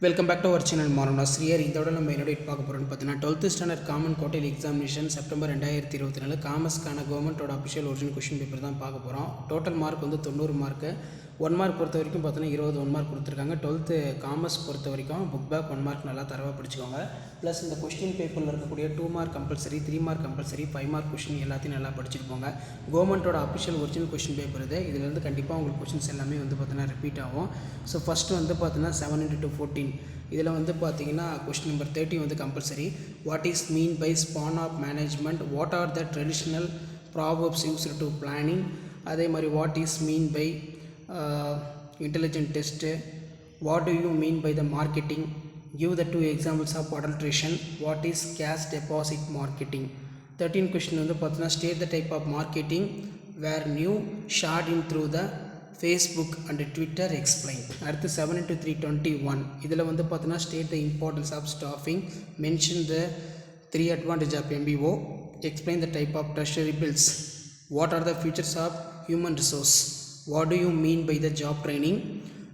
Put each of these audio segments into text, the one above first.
Welcome back to our channel மாணவனாசிரியர். இதோட நம்ம என்னோட பார்க்க போகிறோம்னு பார்த்தீங்கன்னா 12th standard common quarterly examination September 2024 காமர்ஸ்க்கான கவர்மெண்ட்டோட அஃபிஷியல் ஒரிஜினல் கொஷின் பேப்பர் தான் பார்க்க போகிறோம். டோட்டல் மார்க் வந்து 90 மார்க்கு. 1 மார்க் பொறுத்த வரைக்கும் பார்த்தீங்கன்னா 21 மார்க் கொடுத்துருக்காங்க. 12th காமர்ஸ் பொறுத்த வரைக்கும் புக் பேக் 1 மார்க் நல்லா தரவாக படிச்சுக்கோங்க. ப்ளஸ் இந்த கொஸ்டின் பேப்பரில் இருக்கக்கூடிய 2 mark compulsory, 3 mark compulsory, 5 mark question எல்லாத்தையும் நல்லா படிச்சுட்டு போங்க. கவர்மெண்ட்டோட அஃபிஷியல் ஒரிஜினல் கொஷின் பேப்பர் இதிலேருந்து கண்டிப்பாக உங்களுக்கு கொஷின்ஸ் எல்லாமே வந்து பார்த்தீங்கன்னா ரிப்பீட் ஆகும். ஸோ ஃபஸ்ட்டு வந்து பார்த்தீங்கன்னா 7 into 14 இதில் வந்து பார்த்தீங்கன்னா கொஸ்டின் நம்பர் 30 வந்து compulsory. What is mean by span of management? What are the traditional proverbs used to planning? அதே மாதிரி what is mean by intelligent test? What do you mean by the marketing? Give the 2 examples of adulteration. What is cash deposit marketing? 13 question வந்து பார்த்தீங்கன்னா state the type of marketing where new short in through the Facebook and Twitter explain. அடுத்து 7 into 321 இதில் வந்து பார்த்தீங்கன்னா state the importance of staffing, mention the 3 advantage of MBO, explain the type of treasury bills, what are the features of human resource, what do you mean by the job training,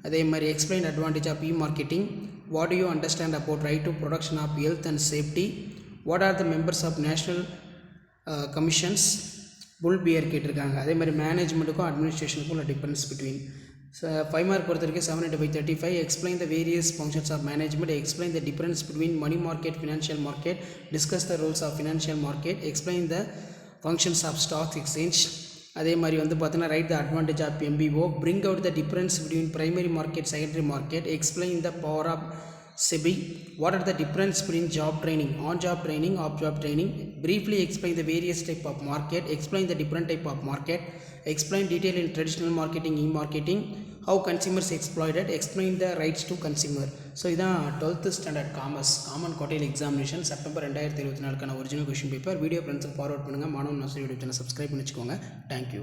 அதே மாதிரி explain advantage of e-marketing, what do you understand about right to production of health and safety, what are the members of national commissions, புல் பியர் கேட்டிருக்காங்க. அதே மாதிரி மேனேஜ்மெண்ட்டுக்கும் அட்மினிஸ்ட்ரேஷனுக்கும் உள்ள difference between 5 mark பொறுத்த வரைக்கும் 7 into 5 35. Explain the various functions of management, explain the difference between money market, financial market, discuss the rules of financial market, explain the functions of stock exchange. அதே மாதிரி வந்து பார்த்தீங்கன்னா write the advantage of MBO, bring out the difference between primary market, secondary market, explain the power of SEBI, what are the difference between job training, on-job training, off-job training, briefly explain the various type of market, explain the different type of market, explain detail in traditional marketing, e-marketing, how consumers exploited, explain the rights to consumer. So இதான் 12th standard commerce common quarterly examination September 2024 original question paper. Video ஃப்ரெண்ட்ஸுக்கு forward பண்ணுங்கள். மாணவன் Nassar YouTube channel subscribe பண்ணி வச்சுக்கோங்க. Thank you.